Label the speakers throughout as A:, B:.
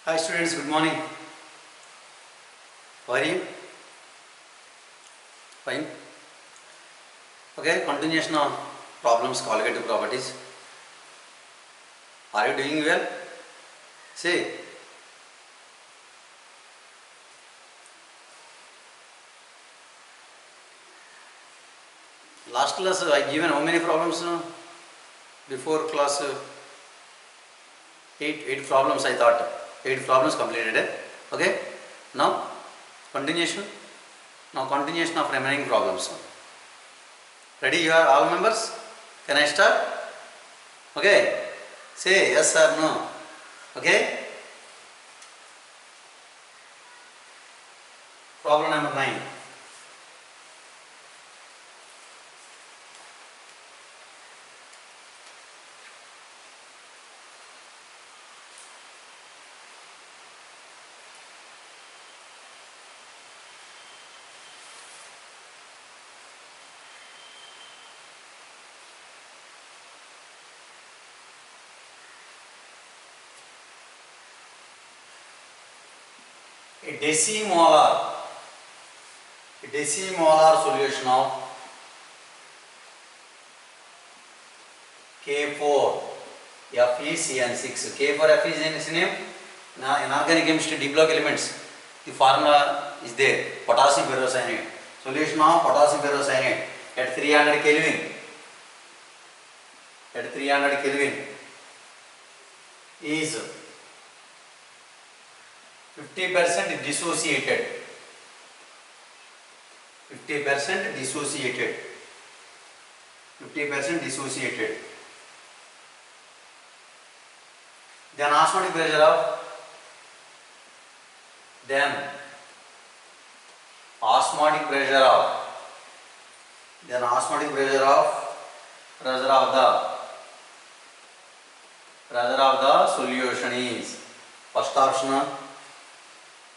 A: Hi students, good morning. How are you? Fine. Okay, continuation of problems, colligative properties. Are you doing well? See, last class I given how many problems? Before class 8 problems I thought. 8 problems completed. Okay, now continuation. Now continuation of remaining problems. Ready? You are all members? Can I start? Okay. Say yes or no. Okay. Problem number 9. A decimolar solution of K4 FeCN6. K for F is in synonym. Now in organic chemistry D block elements, the formula is there. Potassium ferrocyanide. Solution of potassium ferrocyanide at 300 Kelvin. At 300 Kelvin is 50% dissociated. 50% dissociated. 50% dissociated. Then osmotic pressure of pressure of the solution is first option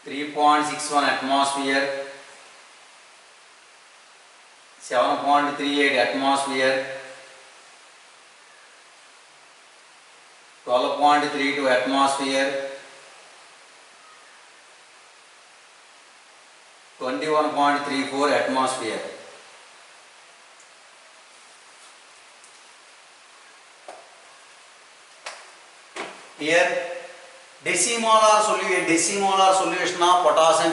A: 3.61 atmosphere, 7.38 atmosphere, 12.32 atmosphere, 21.34 atmosphere. Here decimolar solution of potassium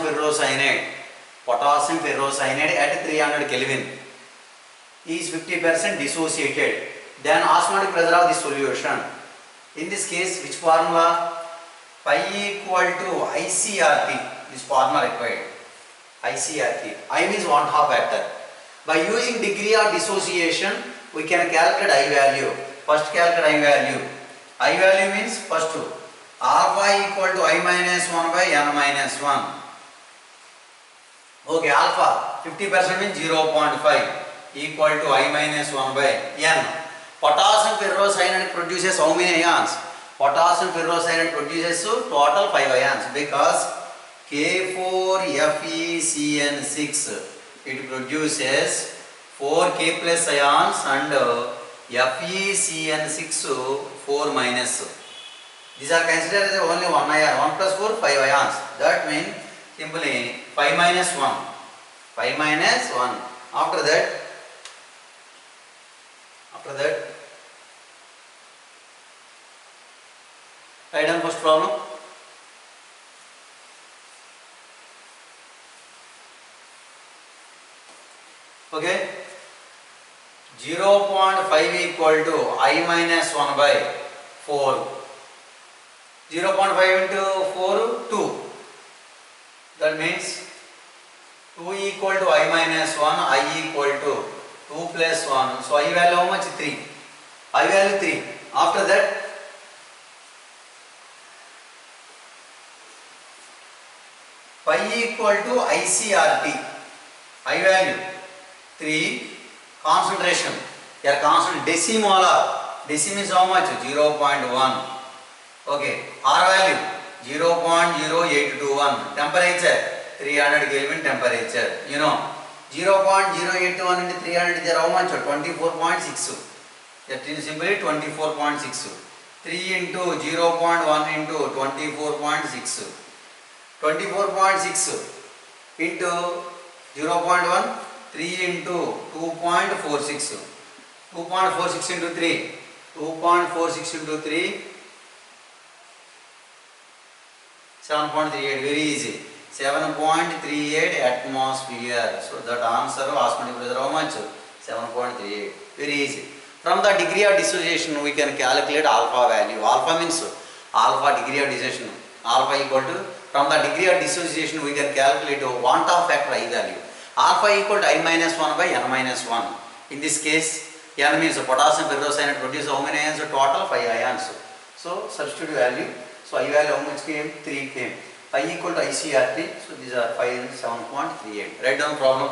A: ferrocyanide at 300 Kelvin is 50% dissociated. Then osmotic pressure of the solution. In this case, which formula? Pi equal to ICRT. This formula required. ICRT. I means 1/2 factor. By using degree of dissociation, we can calculate I value. First calculate I value. I value means first two. Alpha equal to I minus 1 by n minus 1. Okay, alpha 50% means 0.5 equal to I minus 1 by n. Potassium ferrocyanide produces how many ions? Potassium ferrocyanide produces total 5 ions because K4FeCN6 it produces 4 K plus ions and FeCN6 4 minus. These are considered as only 1 ion. 1 plus 4 5 ions. That means simply 5 minus 1. 5 minus 1. After that write down first problem. Okay. 0.5 equal to I minus 1 by 4. 0.5 into 4, 2. That means 2 equal to I minus 1, I equal to 2 plus 1. So I value how much? 3. I value 3. After that, pi equal to ICRT. I value 3. Concentration. Here constant decimolar. Decim is how much? 0.1. Okay. R value 0.0821. Temperature 300 Kelvin temperature. You know 0.081 into 300 is how much? 24.6. That is simply 24.6. 3 into 0.1 into 24.6. 24.6 into 0.1, 3 into 2.46. 2.46 into 3. 2.46 into 3. 7.38, very easy. 7.38 atmosphere. So that answer osmotic pressure how much? 7.38. Very easy. From the degree of dissociation we can calculate alpha value. Alpha means alpha degree of dissociation. Alpha equal to, from the degree of dissociation we can calculate want of factor I value. Alpha equal to I minus 1 by n minus 1. In this case, n means potassium ferrocyanide produce how many ions? Total 5 ions. So substitute value. So I value how much came? 3 came. I equal to ICRT. So these are 5 and 7.38. Write down problem.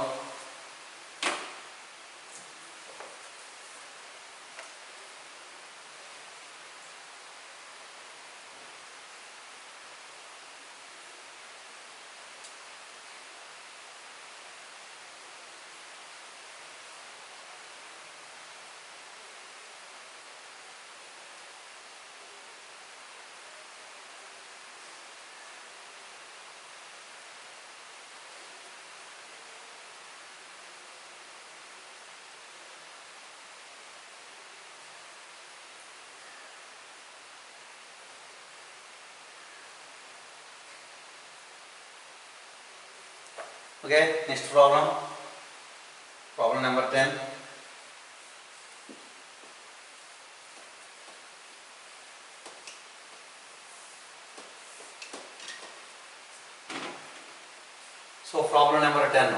A: Okay, next problem. Problem number 10. So problem number 10.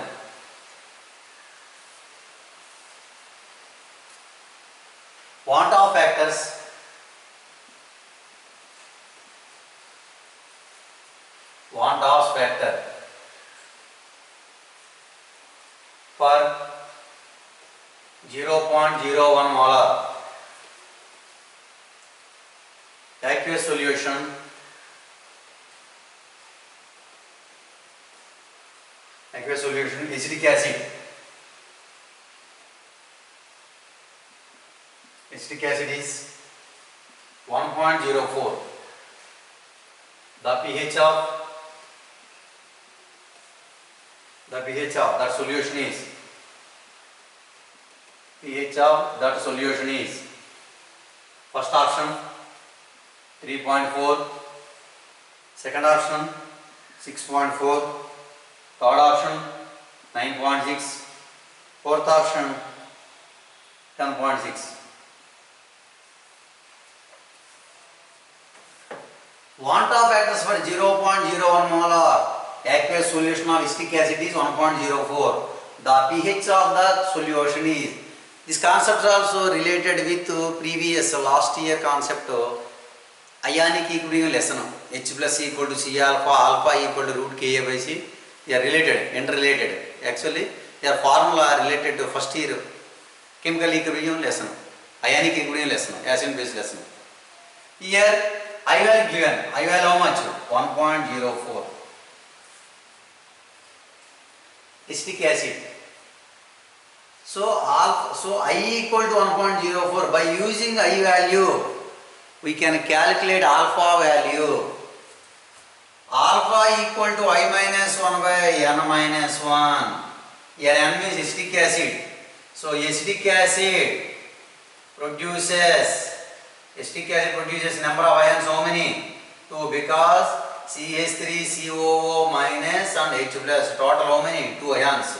A: Want of factors factor for 0.01 molar aqueous solution acetic acid. Acetic acid is 1.04. The pH of that solution is first option 3.4, second option 6.4, third option 9.6, fourth option 10.6. Want of factors for 0.01 molar aqueous solution of acetic acid is 1.04. The pH of the solution is. This concept is also related with previous last year concept ionic equilibrium lesson. H plus equal to C alpha, alpha equal to root Ka by C. They are related, interrelated. Actually, their formula are related to first year chemical equilibrium lesson, ionic equilibrium lesson, acid base lesson. Here I value given. I value how much? 1.04. Acetic acid. So I equal to 1.04. By using I value, we can calculate alpha value. Alpha equal to I minus 1 by n minus 1. Here n means acetic acid. So acetic acid produces number of ions how many? 2, because CH3COO minus and H plus, total how many? 2 ions.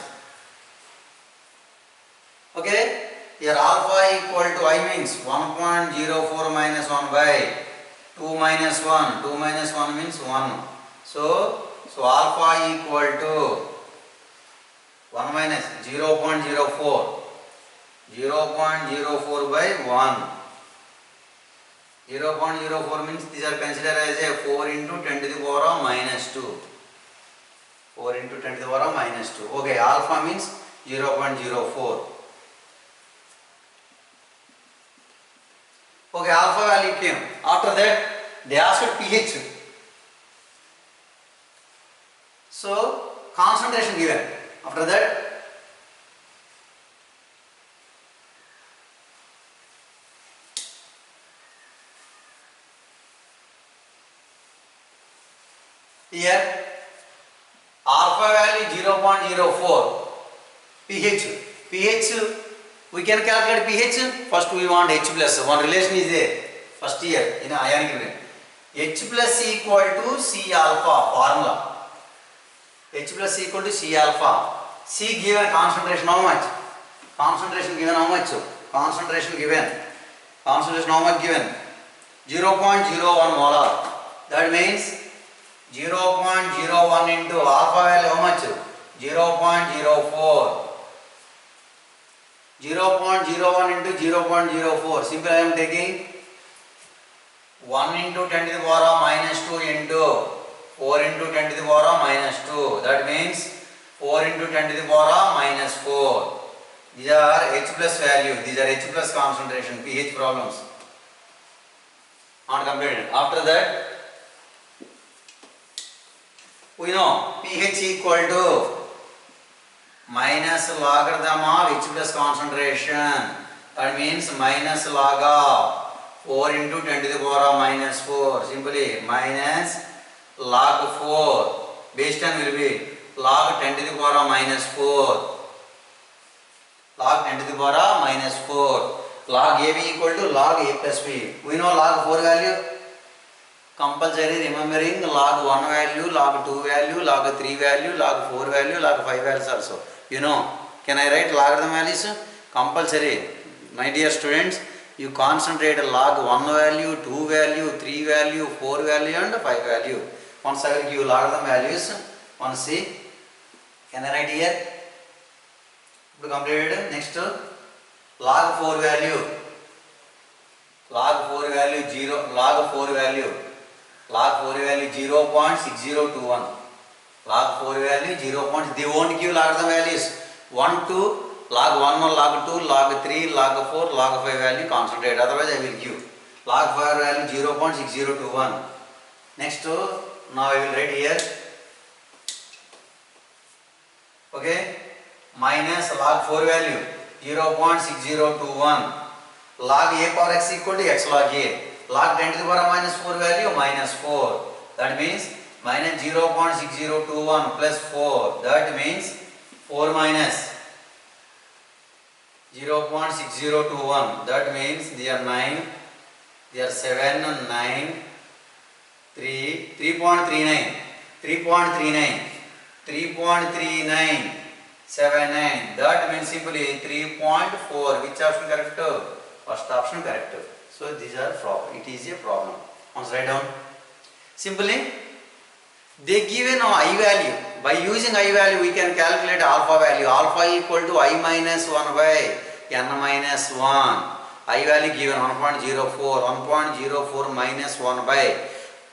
A: Okay, here alpha equal to I means 1.04 minus 1 by 2 minus 1. 2 minus 1 means 1. So alpha equal to 1 minus 0.04. 0.04 by 1. 0.04 means these are considered as a 4 into 10 to the power of minus 2. 4 into 10 to the power of minus 2. Okay, alpha means 0.04. Okay, alpha value came. After that, they asked pH. So, concentration given. After that, Here alpha value 0.04. pH we can calculate pH. First we want H plus. One relation is there. First here in ionic relation. H plus equal to C alpha formula. H plus equal to C alpha. C given concentration how much? Concentration given how much? Concentration given. Concentration how much given? 0.01 molar. That means 0.01 into alpha value how much? 0.04. 0.01 into 0.04. Simple I am taking 1 into 10 to the power of minus 2 into 4 into 10 to the power of minus 2. That means 4 into 10 to the power of minus 4. These are H plus value. These are H plus concentration, pH problems. Not completed. After that, we know pH equal to minus logarithm of H plus concentration. That means minus log of 4 into 10 to the power of minus 4. Simply minus log 4. Base 10 will be log 10 to the power of minus 4. Log 10 to the power of minus 4. Log AB equal to log A plus B. We know log 4 value. Compulsory remembering log 1 value, log 2 value, log 3 value, log 4 value, log 5 values also. You know. Can I write logarithm values? Compulsory. My dear students, you concentrate log 1 value, 2 value, 3 value, 4 value and 5 value. Once I will give you logarithm values. Once see. Can I write here? Completed. Next log 4 value. Log 4 value 0. Log 4 value. Log 4 value 0.6021. Log 4 value 0. They won't give logarithm values. 1 to log 1, log 2, log 3, log 4, log 5 value concentrate. Otherwise I will give. Log 5 value 0.6021. Next, now I will write here. Okay. Minus log 4 value 0.6021. Log A power x equal to x log A. Log 10 to the power minus 4 value minus 4. That means minus 0.6021 plus 4. That means 4 minus 0.6021. That means they are 9. They are 7, 9, 3, 3.39, 3.39, 3.39, 79. That means simply 3.4. Which option correct? First option correct. So these are problem. It is a problem. Once write down. Simply they given I value. By using I value we can calculate alpha value. Alpha equal to I minus 1 by n minus 1. I value given 1.04. 1.04 minus 1 by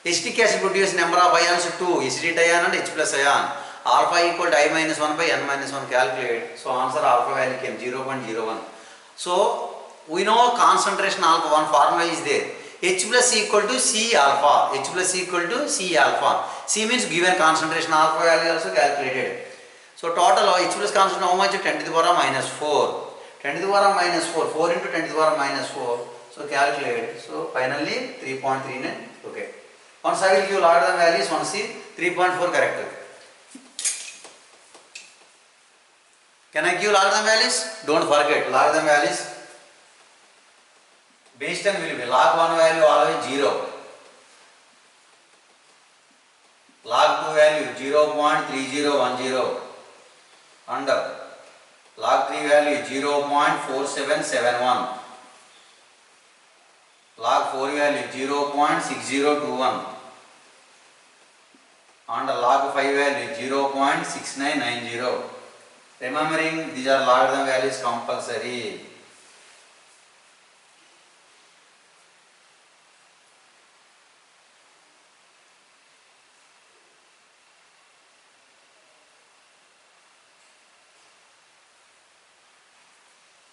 A: acetic acid produce number of ions 2. Acetic ion and H plus ion. Alpha equal to I minus 1 by n minus 1 calculate. So answer alpha value came 0.01. So we know concentration alpha, one formula is there. H plus equal to C alpha. H plus equal to C alpha. C means given concentration alpha value also calculated. So total H plus concentration how much? 10 to the power minus 4. 10 to the power minus 4. 4 into 10 to the power minus 4. So calculate. So finally 3.39. Okay. Once I will give logarithm values, once see 3.4 correct. Can I give logarithm values? Don't forget logarithm values. Base 10 will be log 1 value always 0. Log 2 value 0.3010 and log 3 value 0.4771. Log 4 value 0.6021 and log 5 value 0.6990. Remembering these are logarithm values compulsory.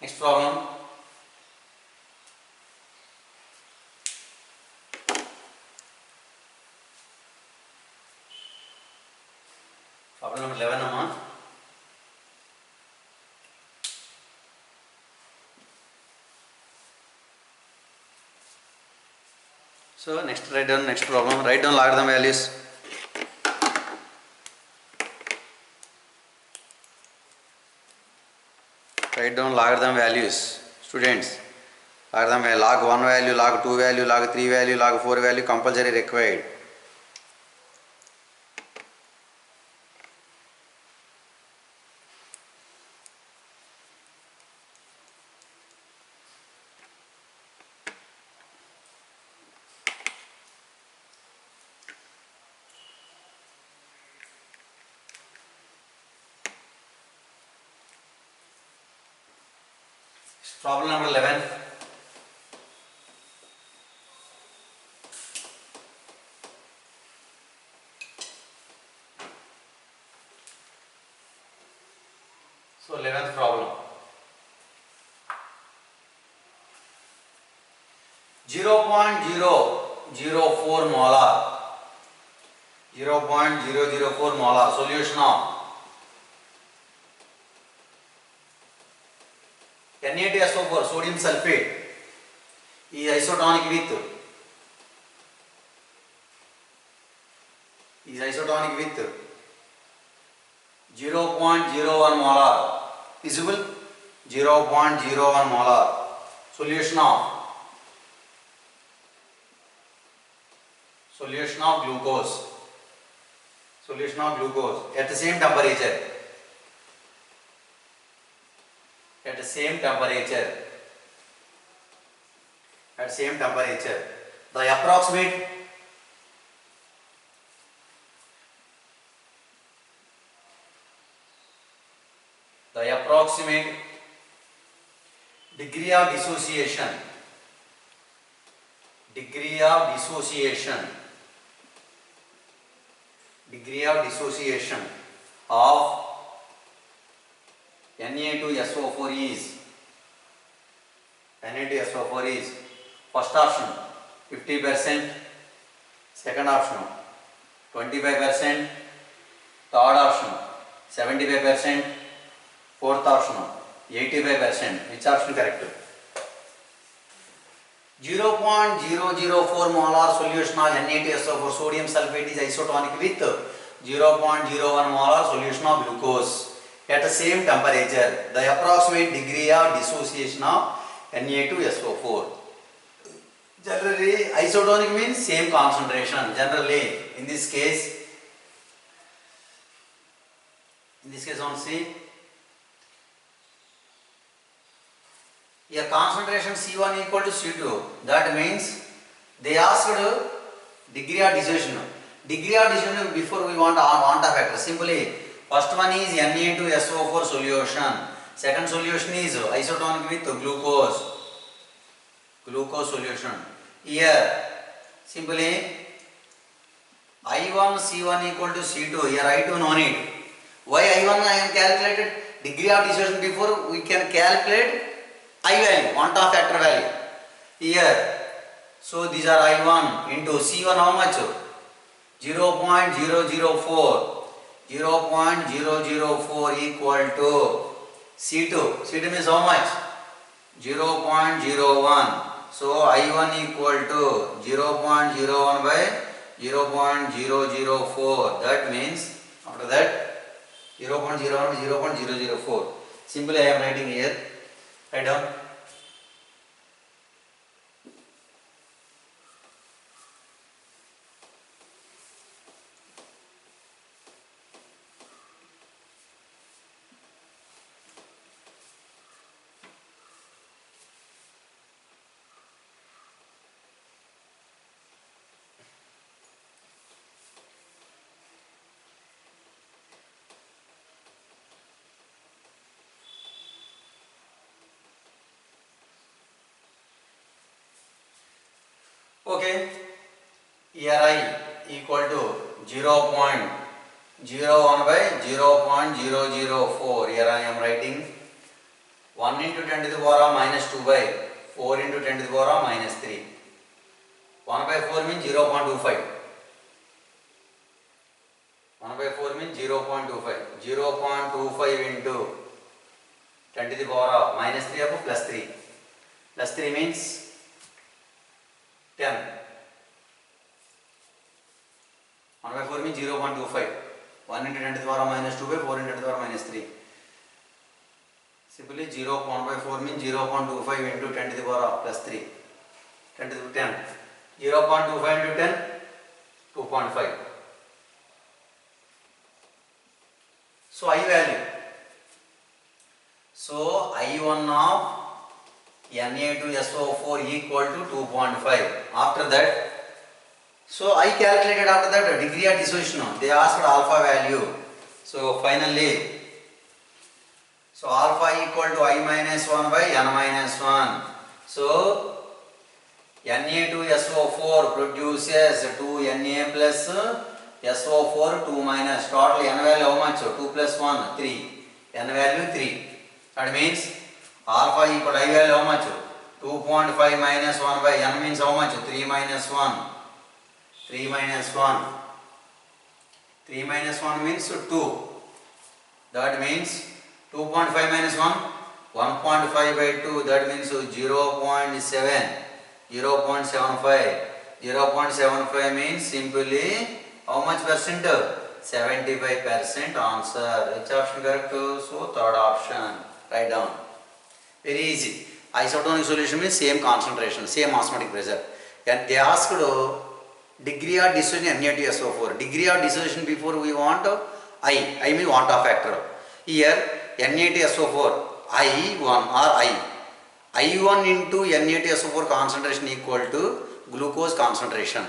A: Next problem. Problem number 11 amma. So next write down next problem. Write down logarithm values. Write down logarithm values. Students, logarithm value, log 1 value, log 2 value, log 3 value, log 4 value compulsory required. Problem number 11. So 11th problem. 0.004 molar. 0.004 molar solution of Na2SO4 sodium sulfate is isotonic with 0.01 molar. Visible? 0.01 molar solution of glucose. At the same temperature. The approximate degree of dissociation of Na2SO4 is first option 50%, second option 25%, third option 75%, fourth option 85%. Which option correct? 0.004 molar solution of Na2SO4 sodium sulfate is isotonic with 0.01 molar solution of glucose at the same temperature. The approximate degree of dissociation of Na2SO4. Generally, isotonic means same concentration. Generally, in this case on C, a concentration C1 equal to C2. That means they asked degree of dissociation. Before we want factor. Simply, first one is Na2SO4 solution. Second solution is isotonic with glucose solution. Here, simply I1 C1 equal to C2. Here I2 no need. Why I1 I am calculated degree of dissociation before we can calculate I value, one-half factor value. Here, so these are I1 into C1 how much? 0.004. 0.004 equal to C2. C2 means how much? 0.01. So I1 equal to 0.01 by 0.004. That means after that 0.01 0.004. Simply I am writing here. Write down. Okay, here I equal to 0.01 by 0.004. Here I am writing 1 into 10 to the power of minus 2 by 4 into 10 to the power of minus 3. 1 by 4 means 0.25. 1 by 4 means 0.25. 0.25 into 10 to the power of minus 3 up plus 3. Plus 3 means 10. 1 by 4 means 0.25. 1 into 10 to the power of minus 2 by 4 into 10 to the power of minus 3. Simply 0.4 means 0.25 into 10 to the power of plus 3. 10 to the 10. 0.25 into 10, 2.5. So I value. So I1 of Na2SO4 equal to 2.5. After that, so I calculated after that degree of dissociation. They asked alpha value. So finally, so alpha equal to I minus 1 by N minus 1. So Na2SO4 produces 2Na plus SO4 2 minus. Total N value how much? 2 plus 1 3. N value 3. That means alpha equal I value how much? 2.5 minus 1 by N means how much? 3 minus 1. 3 minus 1. 3 minus 1 means 2. That means 2.5 minus 1. 1.5 by 2. That means 0.7. 0.75. 0.75 means simply how much percent? 75% answer. Which option correct? So third option. Write down. Very easy. Isotonic solution means same concentration, same osmotic pressure. And they asked degree of dissociation Na2SO4. Degree of dissociation before we want I mean want of factor. Here Na2SO4 I1 or I1 into Na2SO4 concentration equal to glucose concentration.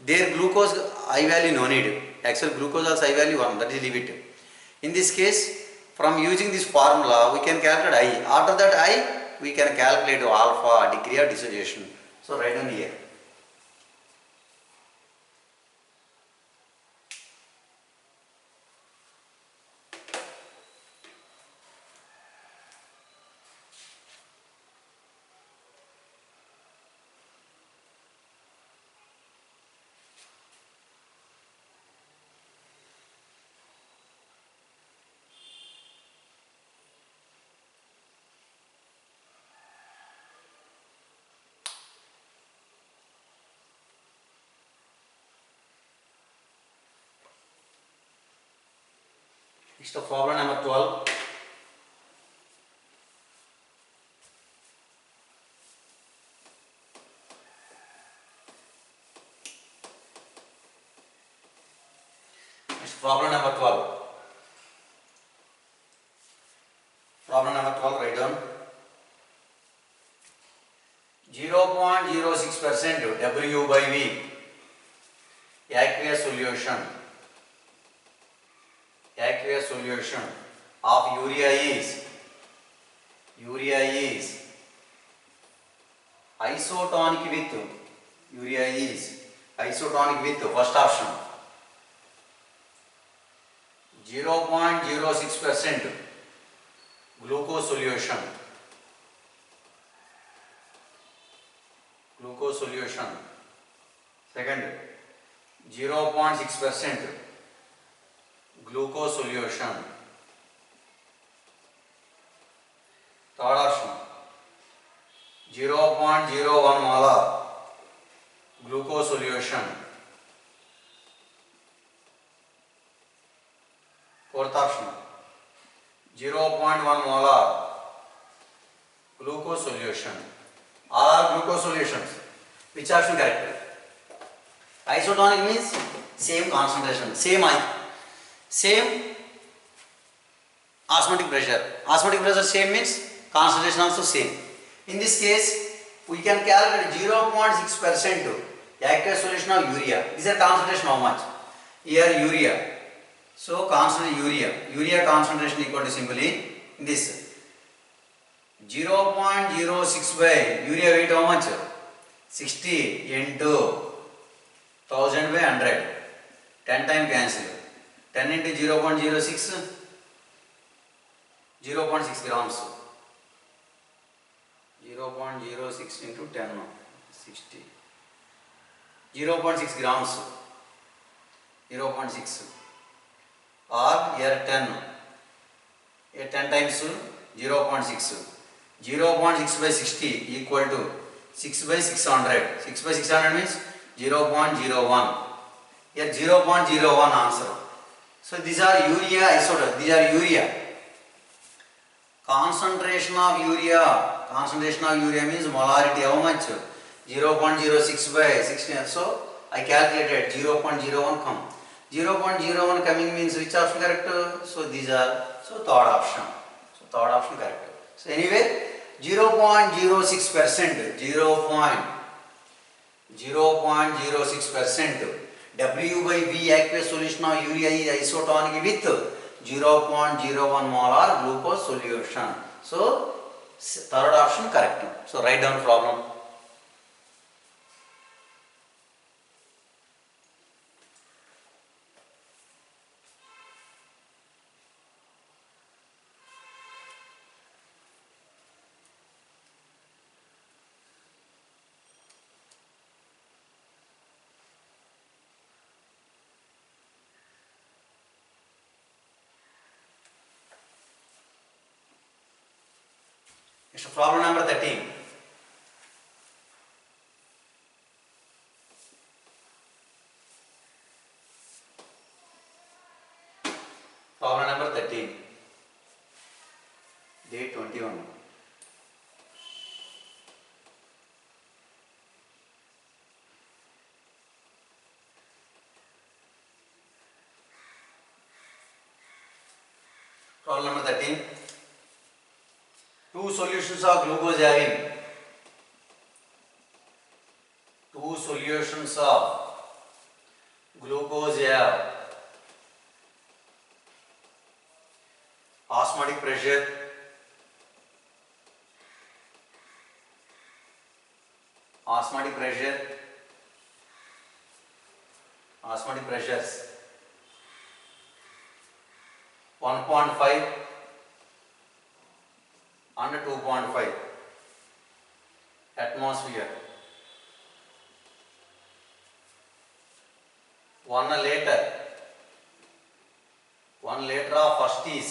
A: There glucose I value no need. Actually glucose also I value 1, that is leave it. In this case, from using this formula we can calculate I. After that I we can calculate alpha, degree of dissociation. So write down here. Next problem number 12. Next problem number 12. Problem number 12, write down. 0.06% W by V aqueous solution. Aqueous solution of urea is isotonic with first option 0.06% glucose solution. Second, 0.6% glucose solution. Third option 0.01 molar glucose solution. Fourth option 0.1 molar glucose solution. All are glucose solutions. Which option correct? Isotonic means same concentration, same osmotic pressure. Osmotic pressure same means concentration also same. In this case, we can calculate 0.6% aqueous solution of urea. This is concentration how much? Here urea. So urea concentration equal to simply this 0.06 by urea weight how much? 60 into 1000 by 100. 10 time cancel. 10 into 0.06, 0.6 grams. 0.06 into 10, 60. 0.6 grams. 0.6. Or here 10. Here 10 times 0.6. 0.6 by 60 equal to 6 by 600. 6 by 600 means 0.01. Here 0.01 answer. So these are urea isotope. These are urea. Concentration of urea. Concentration of urea means molarity. How much? 0.06 by 16. So I calculated 0.01 come. 0.01 coming means which option correct? So these are, so third option. So third option correct. So anyway 0.06%, 0.06% W by V aqueous solution of urea is isotonic with 0.01 molar glucose solution. So third option correct. So write down problem. Next problem number 13. Problem number 13. Day 21. Problem number 13. Two solutions of glucose having have osmotic pressure, osmotic pressures 1.5 and 2.5 atmosphere. 1 liter of first is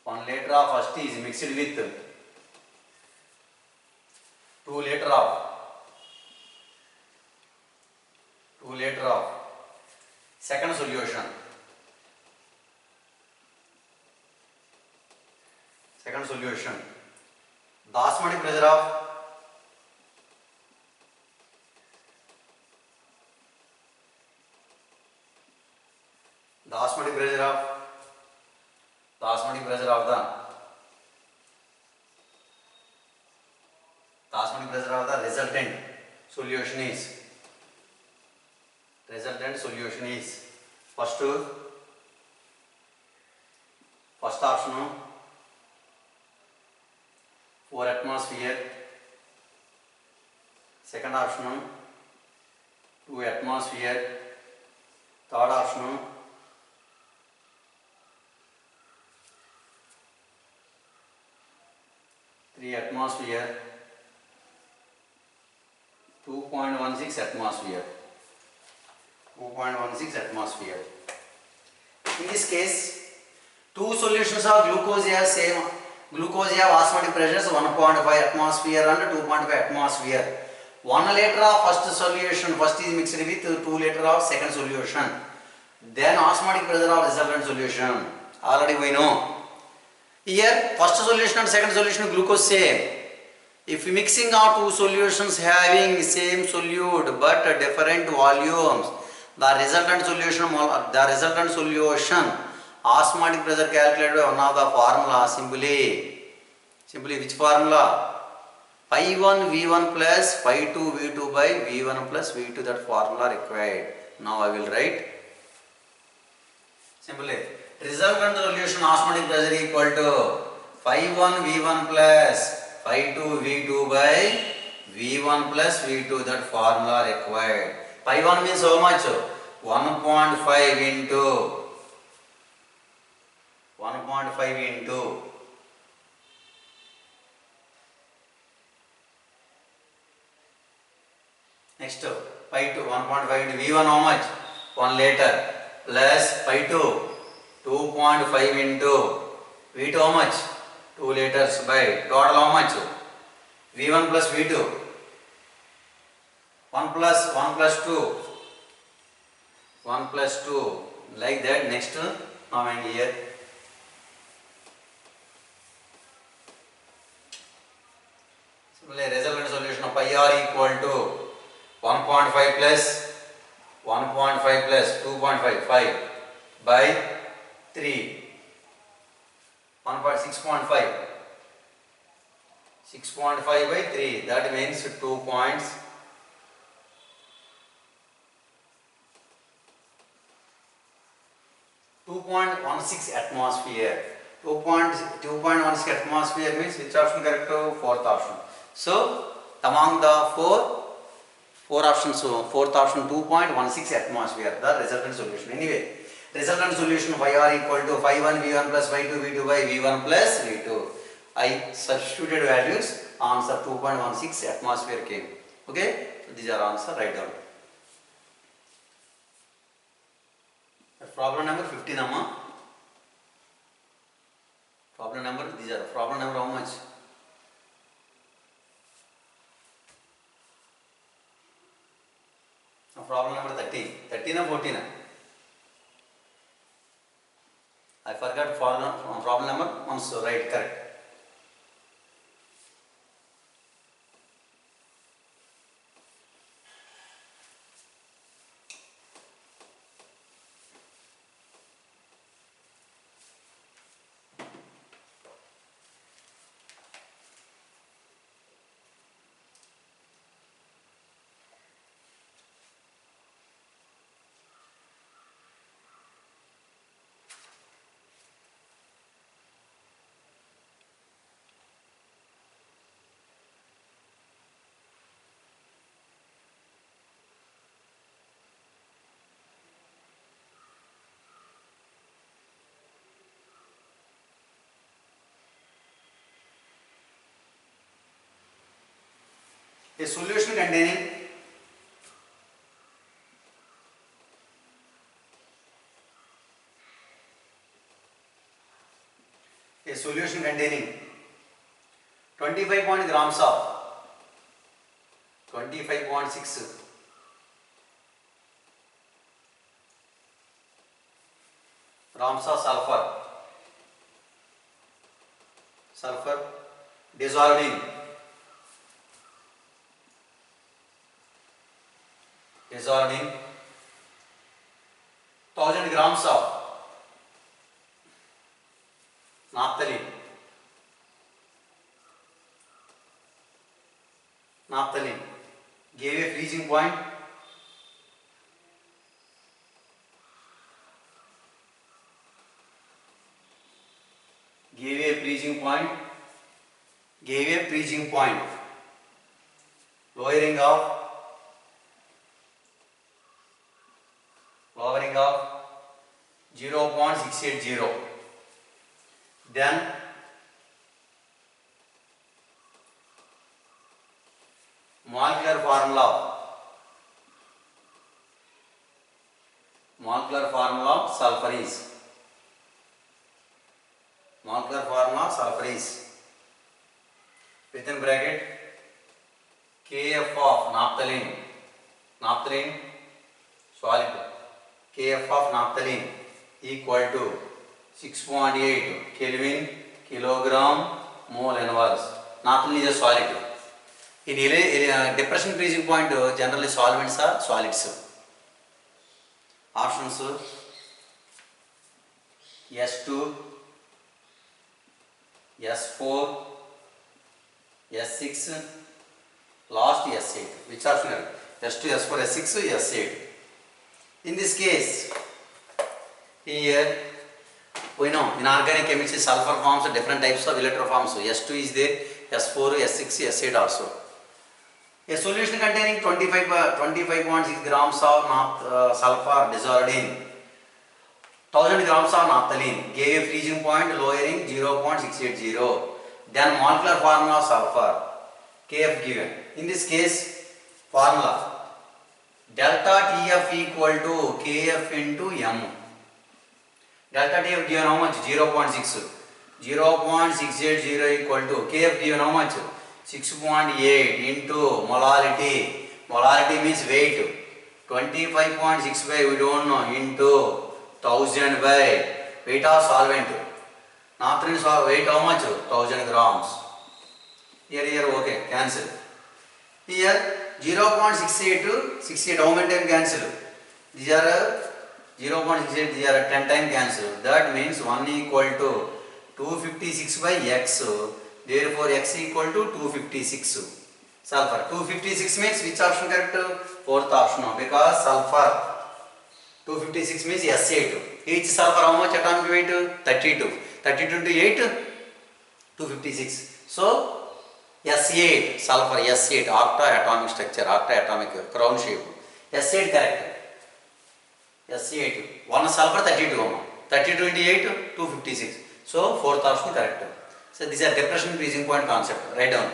A: 1 liter of first is mixed with 2 liter of second solution. The osmotic pressure of the osmotic pressure of the resultant solution is first option 4 atmosphere, second option 2 atmosphere, third option 3 atmosphere, 2.16 atmosphere. In this case, two solutions of glucose have same osmotic pressures 1.5 atmosphere and 2.5 atmosphere. 1 liter of first solution is mixed with 2 liter of second solution. Then osmotic pressure of resultant solution. Already we know. Here first solution and second solution glucose same. If mixing of two solutions having same solute but different volumes, the resultant solution osmotic pressure calculated by one of the formula simply which formula? Phi 1 V1 plus Phi 2 V2 by V1 plus V2, that formula required. Now I will write simply resultant solution osmotic pressure equal to Phi 1 V1 plus Phi 2 V2 by V1 plus V2, that formula required. Phi 1 means how much? 1.5 into next Phi 2 1.5 into V1 how much? 1 liter plus Phi 2 2.5 into V2 how much? 2 liters by total how much? V1 plus V2 1 plus 2 like that. Next now and here Resultant solution of pi r equal to 1.5 plus 1.5 plus 2.55 by 3, 6.5 by 3, that means 2 points. 2.16 atmosphere. 2.16 atmosphere means which option correct? Fourth option. So among the four options, fourth option 2.16 atmosphere, the resultant solution. Anyway, resultant solution phi r equal to phi 1 v1 plus phi 2 v2 by v1 plus v2. I substituted values, answer 2.16 atmosphere came. Okay, so these are answer, write down. Problem number 15 amma. Problem number, these are problem number how much? Problem number 13 or 14? I forgot problem number once, right, correct. A solution containing a solution containing 25 grams of 25.6 grams of sulfur dissolved in 1000 grams of naphthalene gave a freezing point lowering of 0.680. Then molecular formula of sulfur is within bracket Kf of naphthalene solid, Kf of naphthalene equal to 6.8 Kelvin kilogram mole inverse. Naphthalene is a solid. In depression freezing point, generally solvents are solids. Options S2, S4, S6, last S8. Which option are S2, S4, S6, S8? In this case, here we know in organic chemistry sulfur forms different types of electroforms. S2 is there, S4, S6, S8 also. A solution containing 25.6 grams of sulfur dissolved in 1000 grams of naphthalene gave a freezing point lowering 0.680. Then molecular formula of sulfur Kf given. In this case, formula delta Tf equal to Kf into m. Delta Tf given how much? 0.6. 0.680 equal to Kf given how much? 6.8 into molality. Molality means weight. 25.65 we don't know into 1000 by weight of solvent. Naphthalene weight how much? 1000 grams. here okay, cancel. Here 0.68 to 68, how many time cancel? These are 0.68, these are 10 time cancel. That means 1 equal to 256 by x. Therefore x equal to 256. Sulfur 256 means which option correct? Fourth option, because sulfur 256 means S8. Each sulfur how much atomic weight? 32. 32 into 8, 256. So S8, sulfur S8, octa atomic structure, octa atomic crown shape. S8 correct. S8. 1 sulfur 32. 32 into 8, 256. So fourth option correct. So these are depression freezing point concept. Write down.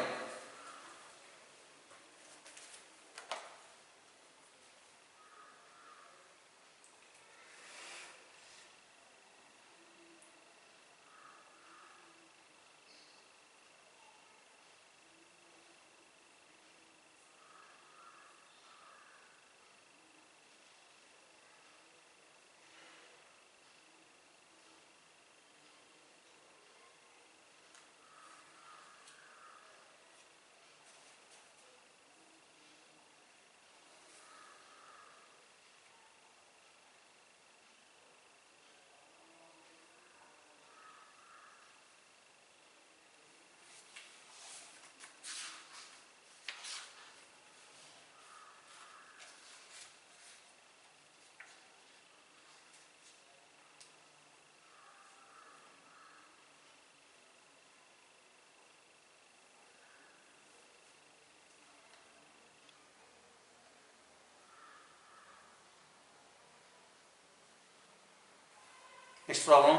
A: Next problem.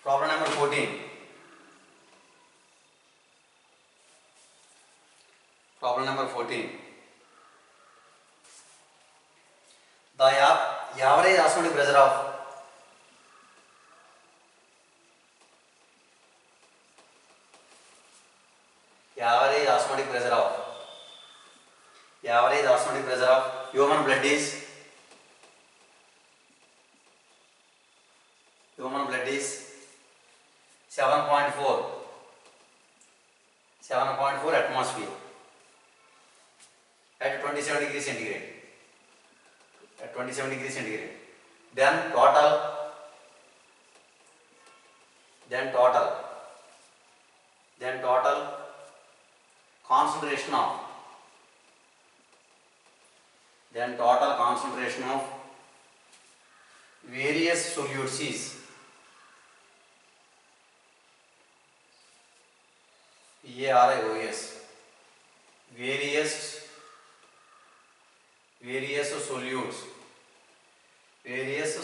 A: Problem number 14. Problem number 14. The average osmotic pressure of average osmotic pressure of human blood is 7.4 atmosphere at 27 degrees centigrade. At 27 degrees centigrade. Then total concentration of various solutes is VARIOS. Various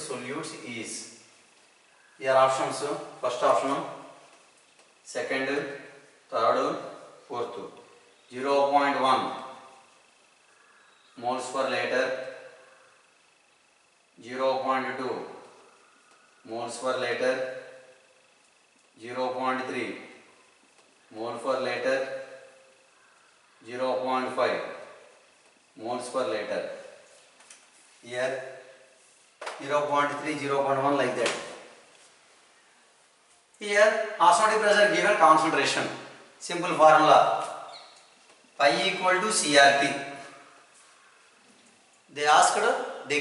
A: solutes is. Here options: first option, second, third, fourth. 0.1 moles per liter, 0.2 moles per liter, 0.3 mole per liter, 0.5 moles per liter. Here 0.3, 0.1 like that. Here osmotic pressure given concentration. Simple formula, pi equal to CRP. They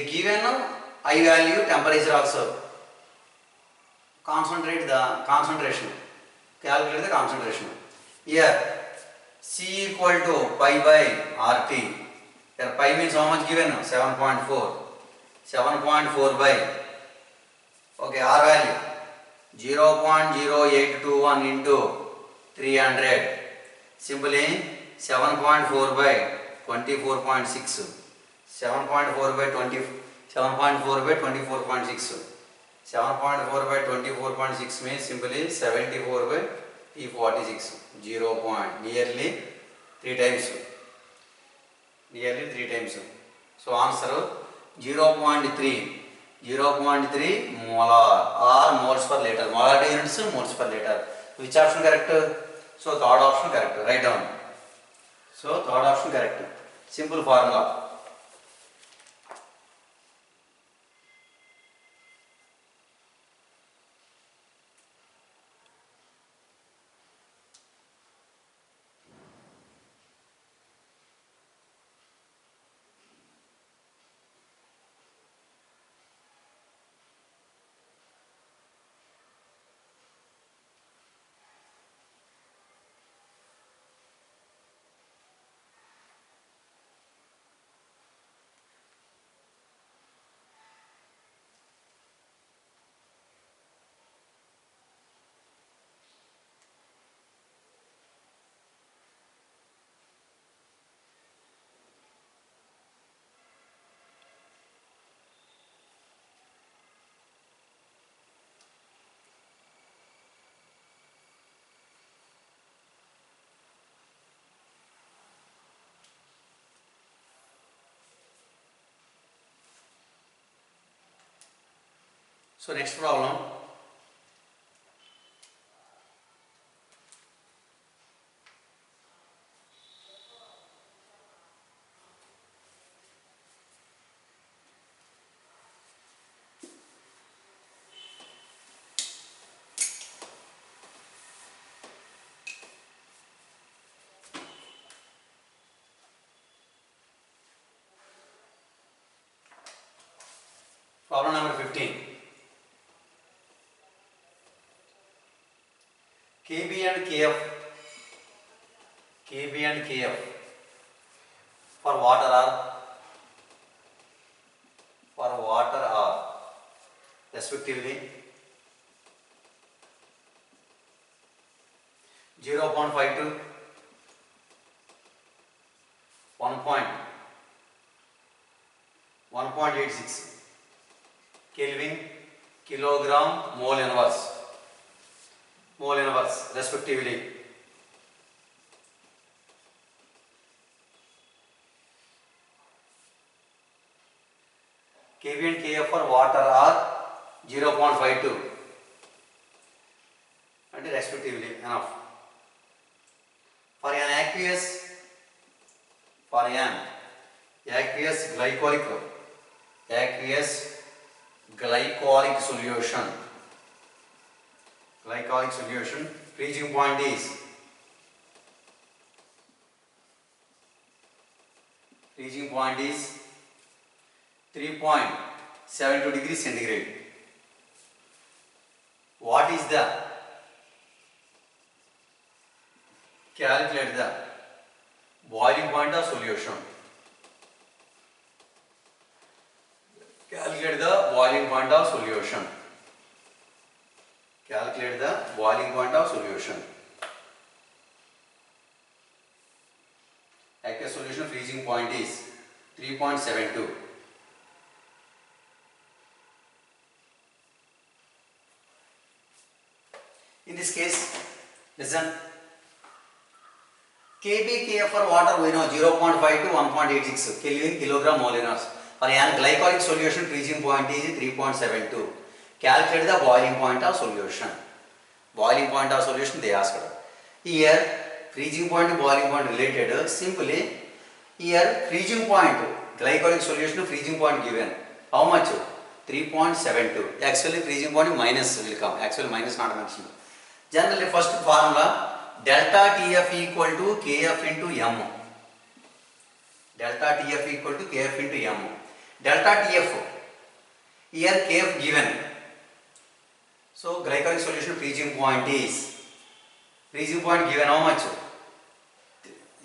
A: given I value, temperature also. Calculate the concentration. Here C equal to pi by RT. Here pi means how much given? 7.4. 7.4 by, okay, R value 0.0821 into 300. Simply 7.4 by 24.6. 7.4 by 24.6. 7.4 by 24.6 means simply 74 by P46. 0. Nearly 3 times. So answer 0.3 molar or moles per liter. Molar units, moles per liter. Which option correct? So third option correct. Write down. So third option correct. Simple formula. So next problem. Problem number 15. KB and KF for water are respectively 0.52, 1.86 Kelvin, kilogram, mole inverse respectively. KB and KF for water are 0.52 and respectively enough. For an aqueous glycolic solution, freezing point is 3.72 degrees centigrade. What is the calculate the boiling point of solution? Calculate the boiling point of solution. Aqueous solution freezing point is 3.72. In this case, listen. KF for water we know 0.5 to 1.86 Kelvin, kilogram, mole inverse. For an glycolic solution freezing point is 3.72. Calculate the boiling point of solution. They asked. Here freezing point and boiling point related. Simply here freezing point, glycolic solution freezing point given. How much? 3.72. Actually freezing point minus will come. Actually minus not mentioned. Generally first formula delta TF equal to KF into M. Delta TF. Here KF given. So glycolic solution freezing point given how much?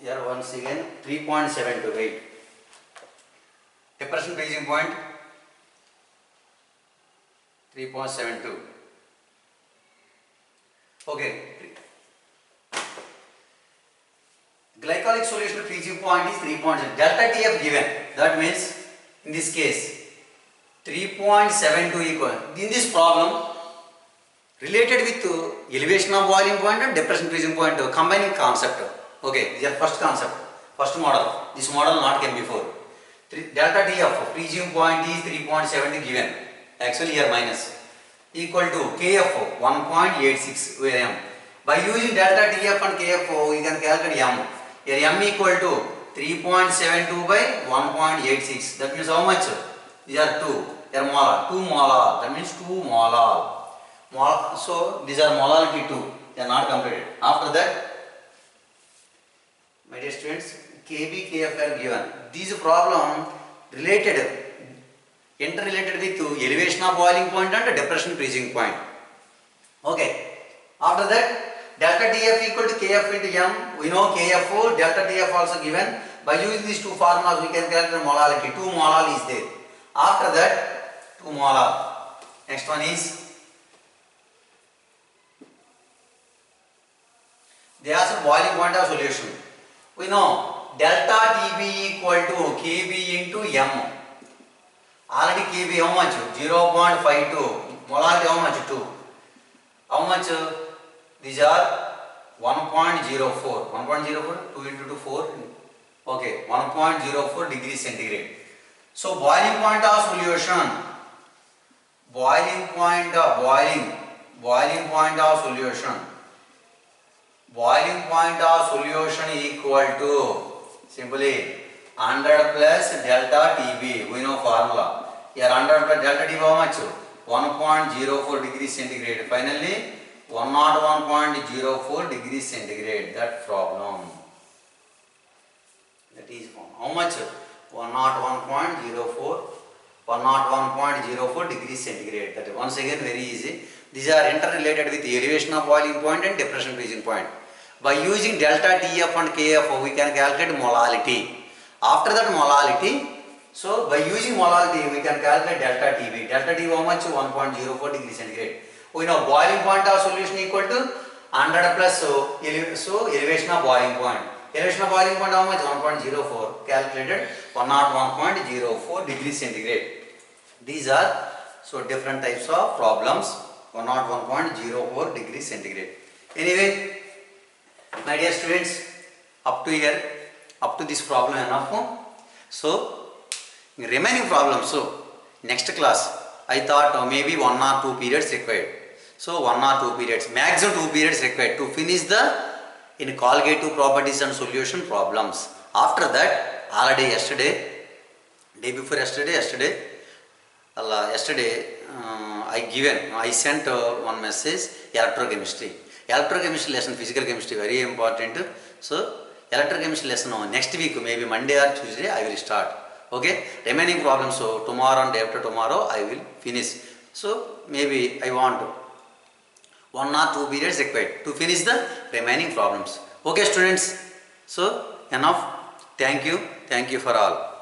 A: Here once again 3.728. Depression freezing point 3.72. Okay. Glycolic solution freezing point is 3.7. Delta TF given. That means in this case 3.72 equal. In this problem related with elevation of boiling point and depression freezing point combining concept. Okay, this is first concept, first model. This model not came before. Delta TF freezing point is 3.70 given. Actually here minus equal to KF 1.86 where M. By using delta TF and KF we can calculate M. Here M equal to 3.72 by 1.86. That means how much? These are 2. Here molar, 2 molar. That means 2 molar. So these are molarity 2. They are not completed. After that, my dear students, KB, KF are given. These problem interrelated with elevation of boiling point and depression freezing point. Okay. After that, delta TF equal to KF into M. We know KF, delta TF also given. By using these two formulas, we can calculate molality. 2 molar is there. After that, 2 molar. Next one is, they ask boiling point of solution. We know delta TB equal to KB into M. Already KB how much? 0.52. Molarity how much? 2. How much? These are 1.04. 1.04? 2 into 2, 4. Okay, 1.04 degrees centigrade. So boiling point of solution boiling point of solution. Boiling point of solution equal to simply 100 plus delta TB. We know formula. Here 100 plus delta TB how much? 1.04 degrees centigrade. Finally 101.04 degrees centigrade. That problem. That is how much? 101.04 degrees centigrade. That is once again very easy. These are interrelated with elevation of boiling point and depression freezing point. By using delta TF and KF, we can calculate molality. After that molality, so by using molality, we can calculate delta TB. Delta TB how much? 1.04 degrees centigrade. We know boiling point of solution equal to 100 plus so elevation of boiling point. Elevation of boiling point how much? 1.04. Calculated 101.04 degrees centigrade. These are so different types of problems. 101.04 degrees centigrade. Anyway, my dear students, up to here, up to this problem enough. So, remaining problems. So, next class, I thought maybe 1 or 2 periods required. So, 1 or 2 periods, maximum 2 periods required to finish the in colligative properties and solution problems. After that, already yesterday, day before yesterday, I sent one message, electrochemistry. Electrochemistry lesson, physical chemistry, very important. So, electrochemistry lesson next week, maybe Monday or Tuesday, I will start. Okay, remaining problems, so tomorrow and day after tomorrow, I will finish. So, maybe I want 1 or 2 periods required to finish the remaining problems. Okay, students. So, enough. Thank you for all.